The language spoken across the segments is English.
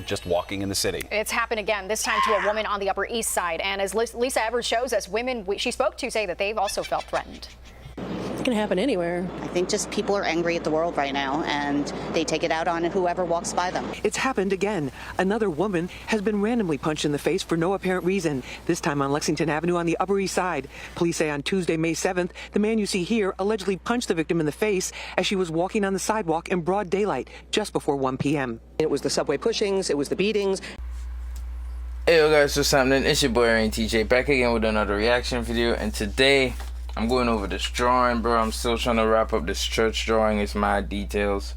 just walking in the city. It's happened again, this time to a woman on the Upper East Side. And as Lisa Evers shows us, women she spoke to say that they've also felt threatened. It can happen anywhere. I think just people are angry at the world right now, and they take it out on whoever walks by them. It's happened again. Another woman has been randomly punched in the face for no apparent reason, this time on Lexington Avenue on the Upper East Side. Police say on Tuesday, May 7th, the man you see here allegedly punched the victim in the face as she was walking on the sidewalk in broad daylight just before 1 p.m. It was the subway pushings, it was the beatings. Hey yo guys, what's happening? It's your boy Araine TJ back again with another reaction video, and today I'm going over this drawing, bro. I'm still trying to wrap up this church drawing. It's my details,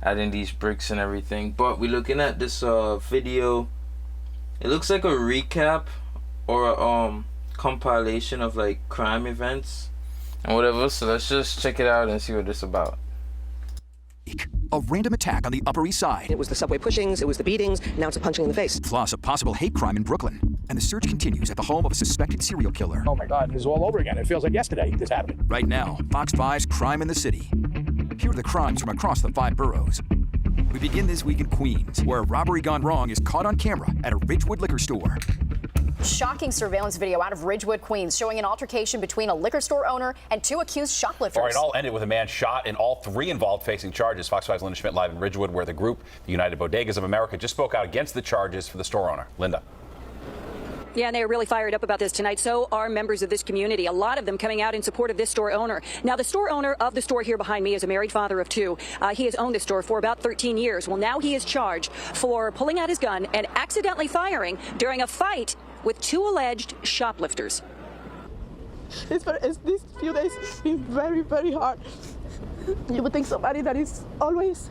adding these bricks and everything. But we're looking at this video. It looks like a recap or a compilation of like crime events and whatever. So let's just check it out and see what this is about. A random attack on the Upper East Side. It was the subway pushings, it was the beatings, now it's a punching in the face. Plus a possible hate crime in Brooklyn. And the search continues at the home of a suspected serial killer. Oh my God, this is all over again. It feels like yesterday this happened. Right now, Fox 5's Crime in the City. Here are the crimes from across the 5 boroughs. We begin this week in Queens, where a robbery gone wrong is caught on camera at a Ridgewood liquor store. Shocking surveillance video out of Ridgewood, Queens, showing an altercation between a liquor store owner and 2 accused shoplifters. All right, it all ended with a man shot and all 3 involved facing charges. Fox 5's Linda Schmidt live in Ridgewood, where the group, the United Bodegas of America, just spoke out against the charges for the store owner. Linda. Yeah, and they are really fired up about this tonight. So are members of this community, a lot of them coming out in support of this store owner. Now, the store owner of the store here behind me is a married father of 2. He has owned this store for about 13 years. Well, now he is charged for pulling out his gun and accidentally firing during a fight with 2 alleged shoplifters. These few days it's been very, very hard. You would think somebody that is always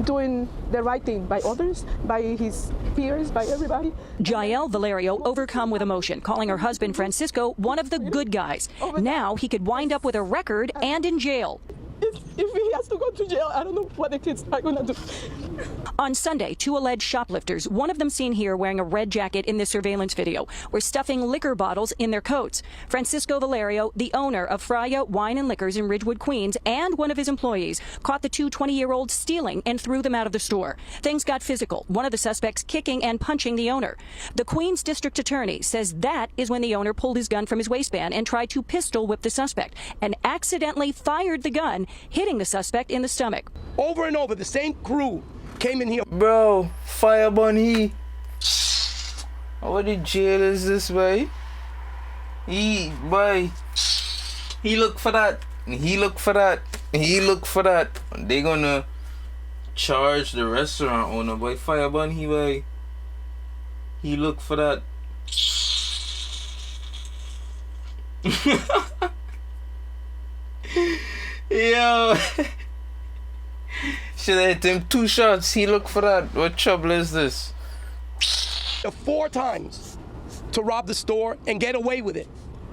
doing the right thing by others, by his peers, by everybody. Jael Valerio overcome with emotion, calling her husband Francisco one of the good guys. Now he could wind up with a record and in jail. If he has to go to jail, I don't know what the kids are going to do. On Sunday, 2 alleged shoplifters, one of them seen here wearing a red jacket in this surveillance video, were stuffing liquor bottles in their coats. Francisco Valerio, the owner of Fraya Wine and Liquors in Ridgewood, Queens, and one of his employees, caught the 2 20-year-olds stealing and threw them out of the store. Things got physical, one of the suspects kicking and punching the owner. The Queens district attorney says that is when the owner pulled his gun from his waistband and tried to pistol whip the suspect and accidentally fired the gun, hitting the suspect in the stomach. Over and over, the same crew came in here. Bro, fire bunny. What the jail is this, boy? He look for that. He look for that. He look for that. They gonna charge the restaurant owner, boy. Fire bunny, boy. He look for that. Yo. Should have hit him 2 shots. He look for that. What trouble is this? 4 times to rob the store and get away with it.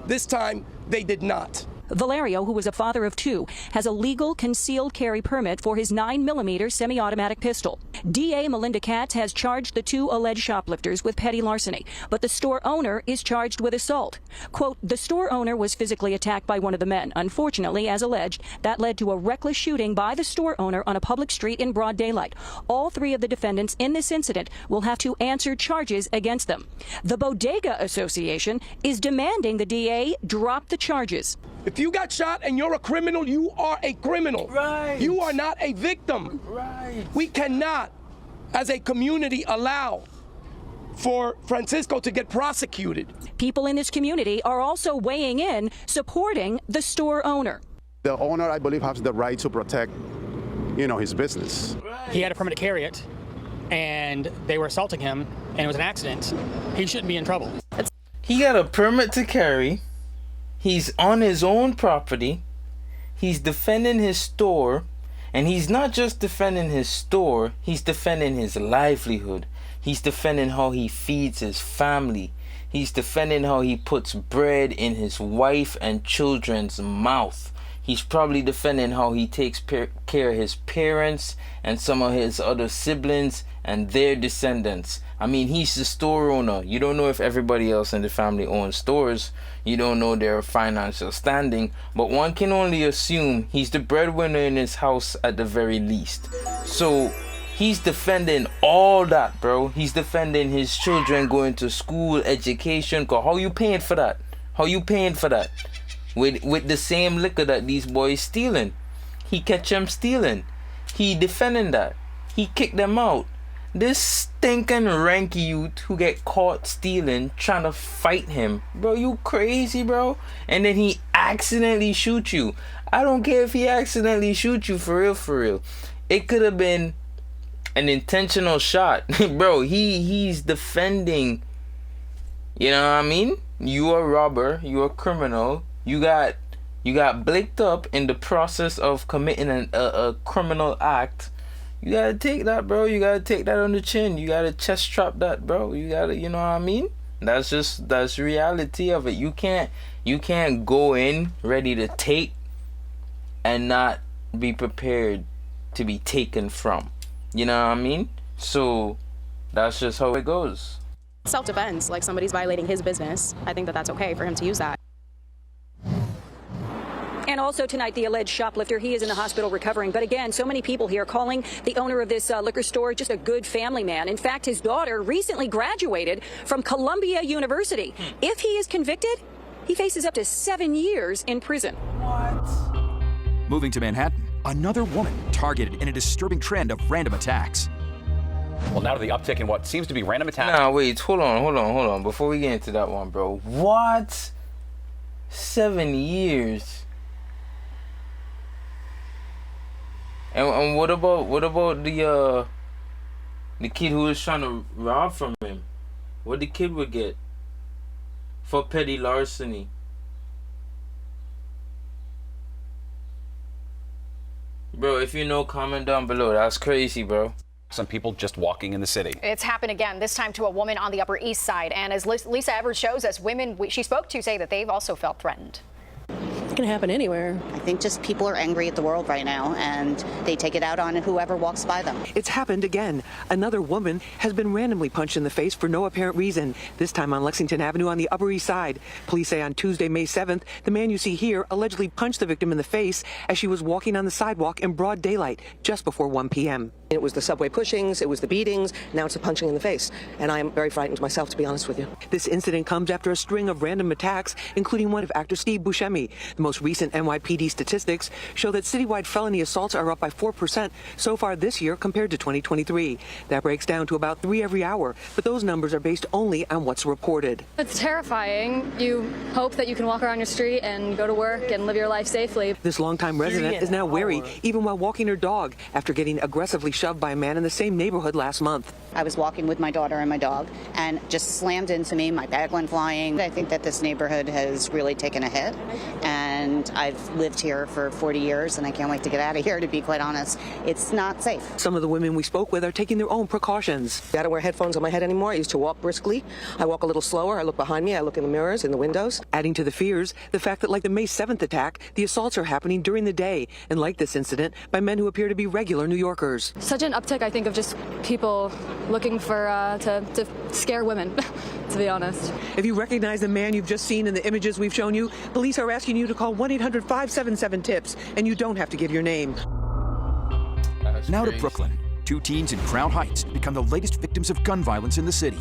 This time, they did not. Valerio, who was a father of 2, has a legal concealed carry permit for his 9mm semi-automatic pistol. DA Melinda Katz has charged the 2 alleged shoplifters with petty larceny, but the store owner is charged with assault. Quote, the store owner was physically attacked by one of the men. Unfortunately, as alleged, that led to a reckless shooting by the store owner on a public street in broad daylight. All 3 of the defendants in this incident will have to answer charges against them. The Bodega Association is demanding the DA drop the charges. If you got shot and you're a criminal, you are a criminal. Right. You are not a victim. Right. We cannot, as a community, allow for Francisco to get prosecuted. People in this community are also weighing in, supporting the store owner. The owner, I believe, has the right to protect, his business. Right. He had a permit to carry it, and they were assaulting him, and it was an accident. He shouldn't be in trouble. He got a permit to carry. He's on his own property. He's defending his store. And he's not just defending his store. He's defending his livelihood. He's defending how he feeds his family. He's defending how he puts bread in his wife and children's mouth. He's probably defending how he takes care of his parents and some of his other siblings and their descendants. I mean, he's the store owner. You don't know if everybody else in the family owns stores. You don't know their financial standing. But one can only assume he's the breadwinner in his house at the very least. So He's defending all that, bro. He's defending his children going to school, education. Cause how you paying for that? How you paying for that? With the same liquor that these boys stealing. He catch them stealing. He defending that. He kicked them out. This stinking rank youth who get caught stealing, trying to fight him. Bro, you crazy, bro? And then he accidentally shoot you. I don't care if he accidentally shoot you, for real, for real. It could have been an intentional shot. Bro, he's defending. You know what I mean? You a robber, you a criminal. You got blicked up in the process of committing a criminal act. You gotta take that, bro. You gotta take that on the chin. You gotta chest strap that, bro. You gotta, you know what I mean? That's reality of it. You can't go in ready to take and not be prepared to be taken from. You know what I mean? So that's just how it goes. Self-defense, like somebody's violating his business. I think that that's okay for him to use that. And also tonight, the alleged shoplifter, he is in the hospital recovering. But again, so many people here calling the owner of this liquor store just a good family man. In fact, his daughter recently graduated from Columbia University. If he is convicted, he faces up to 7 years in prison. What? Moving to Manhattan, another woman targeted in a disturbing trend of random attacks. Well, now to the uptick in what seems to be random attacks. Nah, wait, hold on. Before we get into that one, bro. What? 7 years? And what about the kid who was trying to rob from him? What the kid would get for petty larceny? Bro, if you know, comment down below. That's crazy, bro. Some people just walking in the city. It's happened again, this time to a woman on the Upper East Side. And as Lisa Evers shows us, women she spoke to say that they've also felt threatened. It can happen anywhere. I think just people are angry at the world right now, and they take it out on whoever walks by them. It's happened again. Another woman has been randomly punched in the face for no apparent reason, this time on Lexington Avenue on the Upper East Side. Police say on Tuesday, May 7th, the man you see here allegedly punched the victim in the face as she was walking on the sidewalk in broad daylight just before 1 p.m. It was the subway pushings, it was the beatings, now it's the punching in the face. And I am very frightened myself, to be honest with you. This incident comes after a string of random attacks, including one of actor Steve Buscemi. The most recent NYPD statistics show that citywide felony assaults are up by 4% so far this year compared to 2023. That breaks down to about 3 every hour, but those numbers are based only on what's reported. It's terrifying. You hope that you can walk around your street and go to work and live your life safely. This longtime resident is now wary, even while walking her dog, after getting aggressively shoved by a man in the same neighborhood last month. I was walking with my daughter and my dog and just slammed into me. My bag went flying. I think that this neighborhood has really taken a hit, and I've lived here for 40 years and I can't wait to get out of here, to be quite honest. It's not safe. Some of the women we spoke with are taking their own precautions. I don't wear headphones on my head anymore. I used to walk briskly. I walk a little slower. I look behind me. I look in the mirrors, in the windows. Adding to the fears, the fact that like the May 7th attack, the assaults are happening during the day, and like this incident, by men who appear to be regular New Yorkers. Such an uptick, I think, of just people looking for to scare women, to be honest. If you recognize the man you've just seen in the images we've shown you, police are asking you to call 1-800-577-TIPS, and you don't have to give your name. Now to Brooklyn. 2 teens in Crown Heights become the latest victims of gun violence in the city.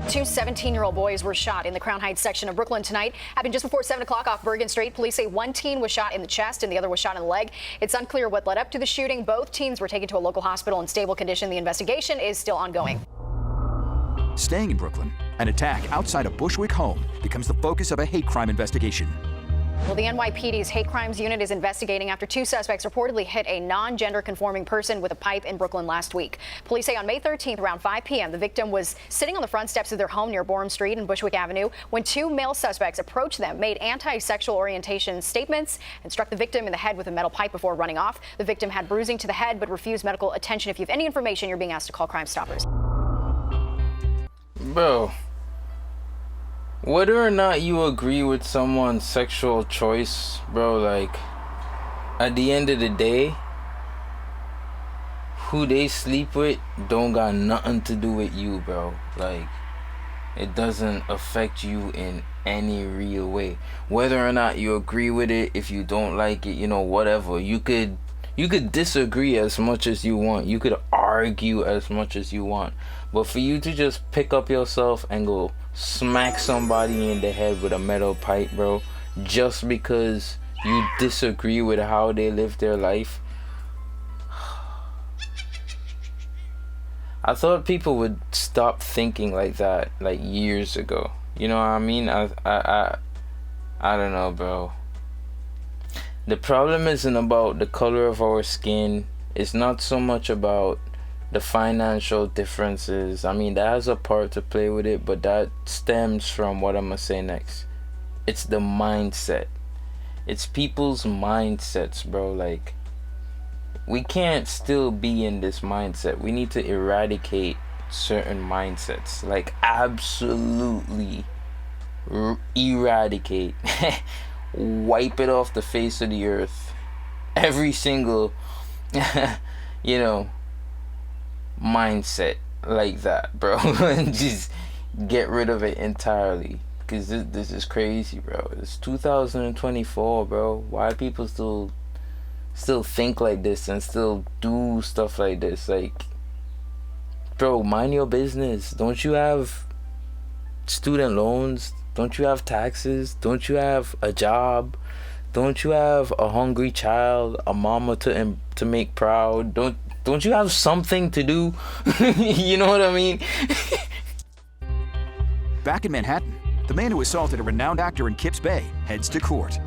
2 17-year-old boys were shot in the Crown Heights section of Brooklyn tonight. Happened just before 7 o'clock off Bergen Street. Police say one teen was shot in the chest and the other was shot in the leg. It's unclear what led up to the shooting. Both teens were taken to a local hospital in stable condition. The investigation is still ongoing. Staying in Brooklyn, an attack outside a Bushwick home becomes the focus of a hate crime investigation. Well, the NYPD's hate crimes unit is investigating after 2 suspects reportedly hit a non-gender conforming person with a pipe in Brooklyn last week. Police say on May 13th around 5 p.m. the victim was sitting on the front steps of their home near Borum Street and Bushwick Avenue when 2 male suspects approached them, made anti-sexual orientation statements, and struck the victim in the head with a metal pipe before running off. The victim had bruising to the head but refused medical attention. If you have any information, you're being asked to call Crime Stoppers. Bro, whether or not you agree with someone's sexual choice, bro, like, at the end of the day, who they sleep with don't got nothing to do with you, bro. Like, it doesn't affect you in any real way. Whether or not you agree with it, if you don't like it, you know, whatever. You could disagree as much as you want. You could argue argue as much as you want. But for you to just pick up yourself and go smack somebody in the head with a metal pipe, bro, just because you disagree with how they live their life. I thought people would stop thinking like that like years ago. You know what I mean? I don't know, bro. The problem isn't about the color of our skin. It's not so much about the financial differences. I mean, that has a part to play with it, but that stems from what I'm gonna say next. It's the mindset. It's people's mindsets, bro. Like, we can't still be in this mindset. We need to eradicate certain mindsets. Like, absolutely eradicate. Wipe it off the face of the earth. Every single, you know, mindset like that, bro. And just get rid of it entirely. Because this is crazy, bro. It's 2024, bro. Why people still think like this and still do stuff like this? Like, bro, mind your business. Don't you have student loans? Don't you have taxes? Don't you have a job? Don't you have a hungry child, a mama to make proud? Don't you have something to do? You know what I mean? Back in Manhattan, the man who assaulted a renowned actor in Kips Bay heads to court.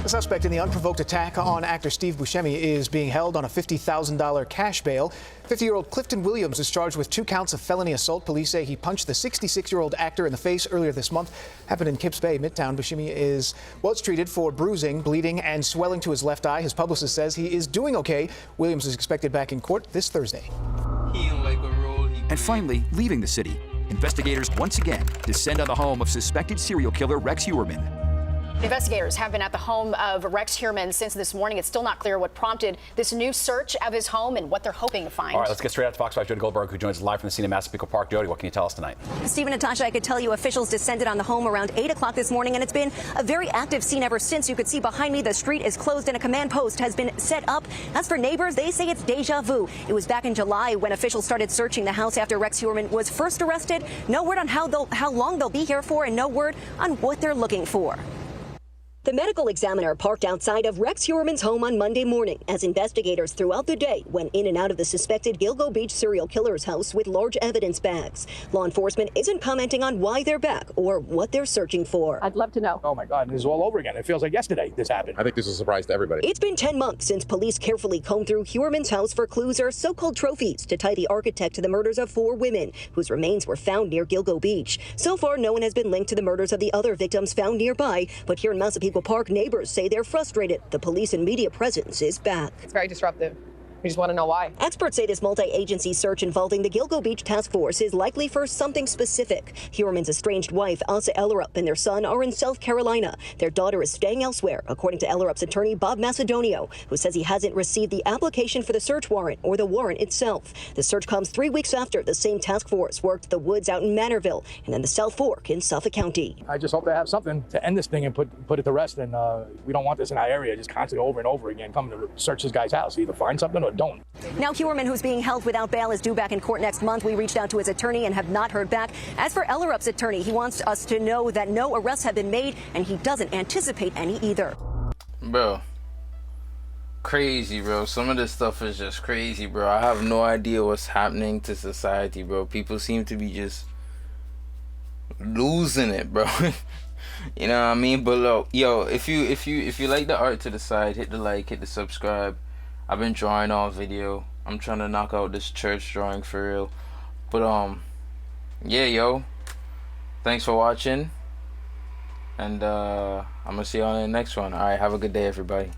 The suspect in the unprovoked attack on actor Steve Buscemi is being held on a $50,000 cash bail. 50-year-old Clifton Williams is charged with 2 counts of felony assault. Police say he punched the 66-year-old actor in the face earlier this month. Happened in Kips Bay, Midtown. Buscemi was treated for bruising, bleeding, and swelling to his left eye. His publicist says he is doing okay. Williams is expected back in court this Thursday. And finally, leaving the city, investigators once again descend on the home of suspected serial killer Rex Heuermann. Investigators have been at the home of Rex Heuermann since this morning. It's still not clear what prompted this new search of his home and what they're hoping to find. All right, let's get straight out to Fox 5's Jody Goldberg, who joins us live from the scene in Massapequa Park. Jody, what can you tell us tonight? Stephen, Natasha, I could tell you officials descended on the home around 8 o'clock this morning, and it's been a very active scene ever since. You could see behind me the street is closed and a command post has been set up. As for neighbors, they say it's deja vu. It was back in July when officials started searching the house after Rex Heuermann was first arrested. No word on how long they'll be here for, and no word on what they're looking for. The medical examiner parked outside of Rex Heuermann's home on Monday morning as investigators throughout the day went in and out of the suspected Gilgo Beach serial killer's house with large evidence bags. Law enforcement isn't commenting on why they're back or what they're searching for. I'd love to know. Oh my God, this is all over again. It feels like yesterday this happened. I think this is a surprise to everybody. It's been 10 months since police carefully combed through Heuermann's house for clues or so-called trophies to tie the architect to the murders of 4 women whose remains were found near Gilgo Beach. So far, no one has been linked to the murders of the other victims found nearby, but here in Massapequa Park, neighbors say they're frustrated. The police and media presence is back. It's very disruptive. We just want to know why. Experts say this multi-agency search involving the Gilgo Beach Task Force is likely for something specific. Heuermann's estranged wife, Asa Ellerup, and their son are in South Carolina. Their daughter is staying elsewhere, according to Ellerup's attorney, Bob Macedonio, who says he hasn't received the application for the search warrant or the warrant itself. The search comes 3 weeks after the same task force worked the woods out in Manorville and then the South Fork in Suffolk County. I just hope they have something to end this thing and put it to rest. And we don't want this in our area, just constantly over and over again, coming to search this guy's house. Either find something or don't. Now Heuermann, who's being held without bail, is due back in court next month. We reached out to his attorney and have not heard back. As for Ellerup's attorney, he wants us to know that no arrests have been made and he doesn't anticipate any either. Bro, crazy, bro. Some of this stuff is just crazy, bro. I have no idea what's happening to society, bro. People seem to be just losing it, bro. You know what I mean? But look, yo, if you like the art to the side, hit the like, hit the subscribe. I've been drawing all video. I'm trying to knock out this church drawing for real. But yeah, yo, thanks for watching, and I'm gonna see you on the next one. All right, have a good day, everybody.